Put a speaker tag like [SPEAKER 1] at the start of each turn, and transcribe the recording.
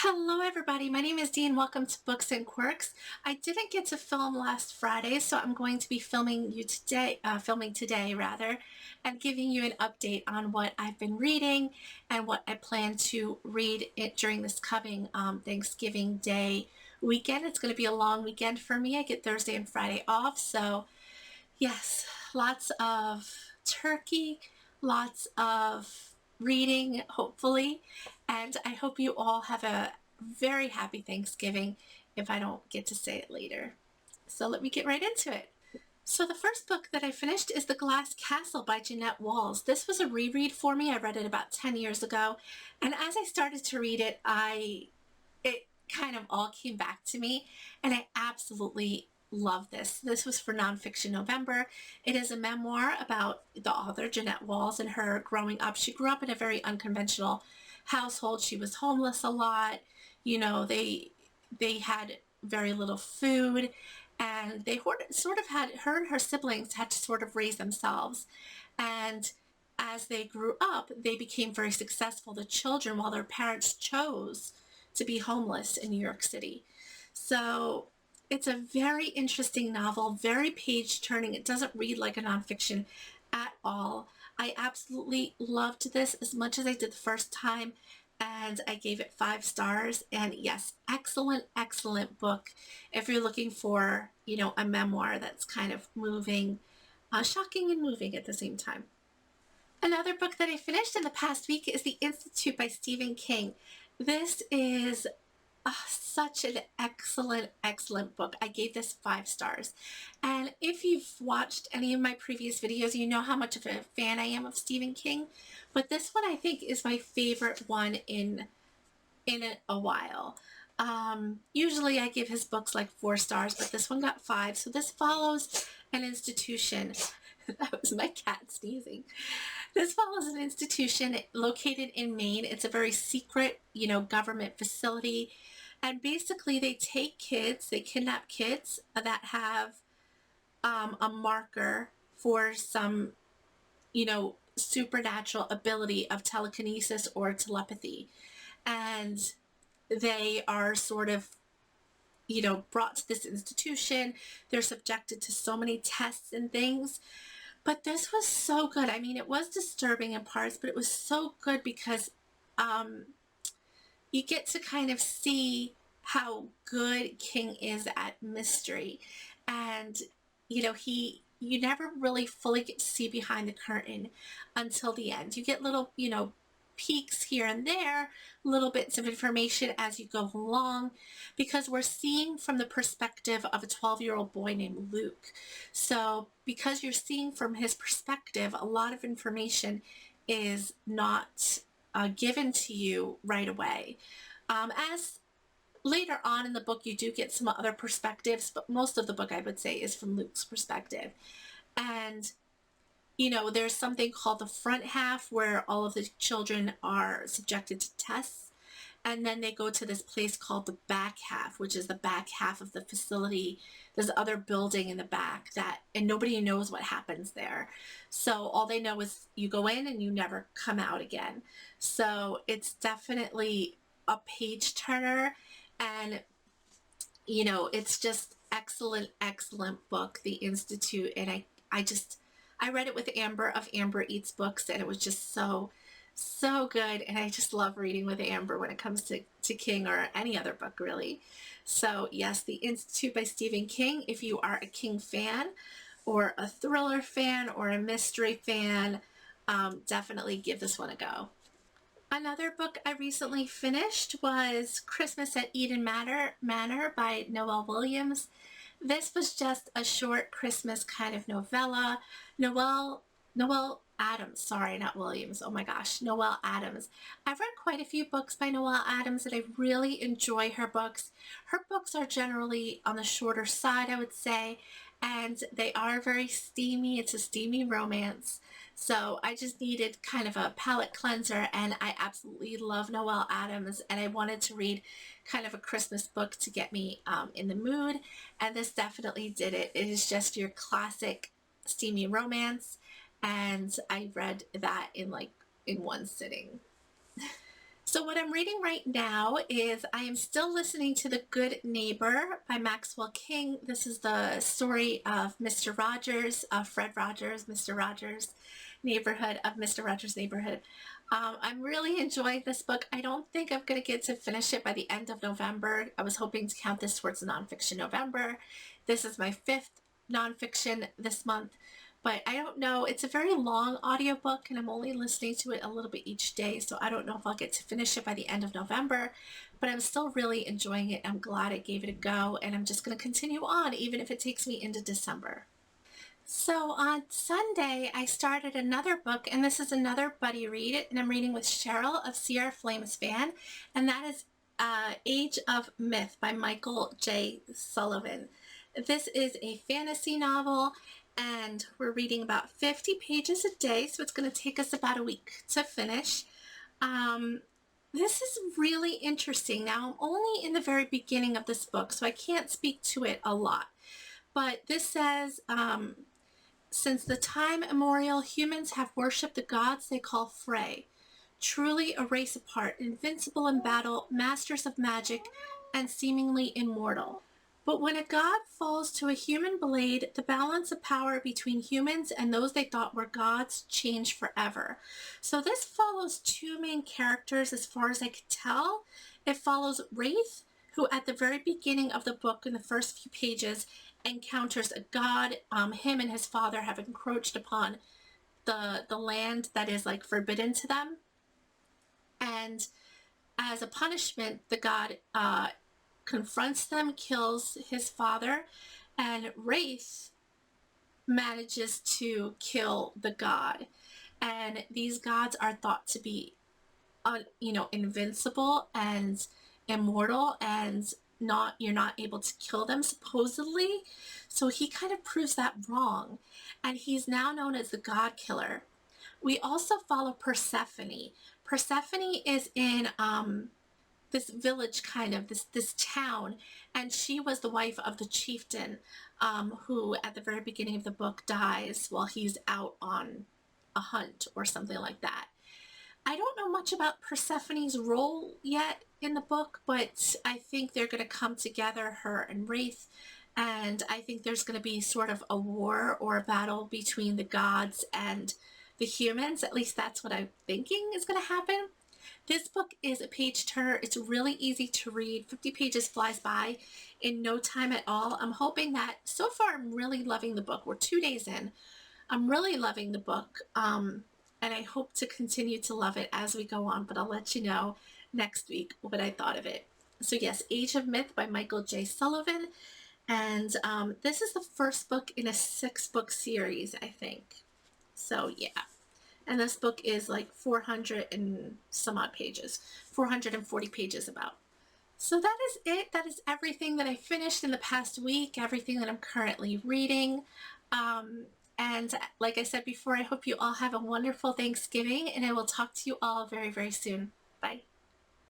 [SPEAKER 1] Hello everybody, my name is Dee and welcome to Books and Quirks. I didn't get to film last Friday, so I'm going to be filming today rather, and giving you an update on what I've been reading and what I plan to read during this coming Thanksgiving Day weekend. It's going to be a long weekend for me. I get Thursday and Friday off, so yes, lots of turkey, lots of reading, hopefully, and I hope you all have a very happy Thanksgiving if I don't get to say it later. So let me get right into it. So the first book that I finished is The Glass Castle by Jeanette. This was a reread for me. I read it about 10 years ago, and as I started to read it, it kind of all came back to me, and I absolutely love this. This was for Nonfiction November. It is a memoir about the author, Jeanette and her growing up. She grew up in a very unconventional household. She was homeless a lot. You know, they had very little food, and they sort of had, her and her siblings had to sort of raise themselves. And as they grew up, they became very successful, the children, while their parents chose to be homeless in New York City. So it's a very interesting novel, very page-turning. It doesn't read like a nonfiction at all. I absolutely loved this as much as I did the first time, and I gave it 5 stars. And yes, excellent, excellent book if you're looking for, a memoir that's kind of moving, shocking and moving at the same time. Another book that I finished in the past week is The Institute by Stephen King. This is such an excellent, excellent book. I gave this 5 stars. And if you've watched any of my previous videos, you know how much of a fan I am of Stephen King. But this one I think is my favorite one in a while. Usually I give his books like 4 stars, but this one got 5. So this follows an institution. That was my cat sneezing. This follows an institution located in Maine. It's a very secret, government facility. And basically they take kids, they kidnap kids that have a marker for some, supernatural ability of telekinesis or telepathy. And they are sort of, brought to this institution. They're subjected to so many tests and things. But this was so good. I mean, it was disturbing in parts, but it was so good because you get to kind of see how good King is at mystery. And, you never really fully get to see behind the curtain until the end. You get little, peeks here and there, little bits of information as you go along, because we're seeing from the perspective of a 12-year-old boy named Luke. So because you're seeing from his perspective, a lot of information is not given to you right away. As later on in the book, you do get some other perspectives, but most of the book, I would say, is from Luke's perspective. And there's something called the front half where all of the children are subjected to tests. And then they go to this place called the back half, which is the back half of the facility. There's other building in the back and nobody knows what happens there. So all they know is you go in and you never come out again. So it's definitely a page turner, and, it's just excellent, excellent book, The Institute. And I read it with Amber of Amber Eats Books, and it was just so, so good. And I just love reading with Amber when it comes to King or any other book, really. So yes, The Institute by Stephen King. If you are a King fan or a thriller fan or a mystery fan, definitely give this one a go. Another book I recently finished was Christmas at Eden Manor by Noelle Williams. This was just a short Christmas kind of novella. Noelle Adams, sorry, not Williams. Oh my gosh, Noelle Adams. I've read quite a few books by Noelle Adams, and I really enjoy her books. Her books are generally on the shorter side, I would say, and they are very steamy. It's a steamy romance. So I just needed kind of a palate cleanser, and I absolutely love Noelle Adams, and I wanted to read kind of a Christmas book to get me in the mood, and this definitely did it. It is just your classic steamy romance, and I read that in one sitting. So what I'm reading right now is I am still listening to The Good Neighbor by Maxwell King. This is the story of Mr. Rogers, Fred Rogers, Mr. Rogers' neighborhood, of Mr. Rogers' neighborhood. I'm really enjoying this book. I don't think I'm going to get to finish it by the end of November. I was hoping to count this towards nonfiction November. This is my 5th nonfiction this month. But I don't know. It's a very long audiobook, and I'm only listening to it a little bit each day, so I don't know if I'll get to finish it by the end of November, but I'm still really enjoying it. I'm glad I gave it a go, and I'm just going to continue on, even if it takes me into December. So on Sunday, I started another book, and this is another buddy read, and I'm reading with Cheryl of Sierra Flames Fan, and that is Age of Myth by Michael J. Sullivan. This is a fantasy novel, and we're reading about 50 pages a day, so it's going to take us about a week to finish. This is really interesting. Now, I'm only in the very beginning of this book, so I can't speak to it a lot. But this says, since the time immemorial, humans have worshipped the gods they call Frey, truly a race apart, invincible in battle, masters of magic, and seemingly immortal. But when a god falls to a human blade, the balance of power between humans and those they thought were gods change forever. So this follows two main characters as far as I could tell. It follows Wraith, who at the very beginning of the book, in the first few pages, encounters a god. Him and his father have encroached upon the land that is like forbidden to them. And as a punishment, the god confronts them, kills his father, and Wraith manages to kill the god. And these gods are thought to be, invincible and immortal, and you're not able to kill them supposedly. So he kind of proves that wrong, and he's now known as the God Killer. We also follow Persephone. Persephone is in this village, kind of this town, and she was the wife of the chieftain, who at the very beginning of the book dies while he's out on a hunt or something like that. I don't know much about Persephone's role yet in the book, but I think they're going to come together, her and Wraith, and I think there's going to be sort of a war or a battle between the gods and the humans. At least that's what I'm thinking is going to happen. This book is a page turner. It's really easy to read. 50 pages flies by in no time at all. I'm hoping that, so far I'm really loving the book. We're 2 days in. I'm really loving the book, and I hope to continue to love it as we go on, but I'll let you know next week what I thought of it. So yes, Age of Myth by Michael J. Sullivan, and this is the first book in a 6-book series, I think. So yeah. And this book is like 400 and some odd pages, 440 pages about. So that is it. That is everything that I finished in the past week, everything that I'm currently reading. And like I said before, I hope you all have a wonderful Thanksgiving, and I will talk to you all very, very soon. Bye.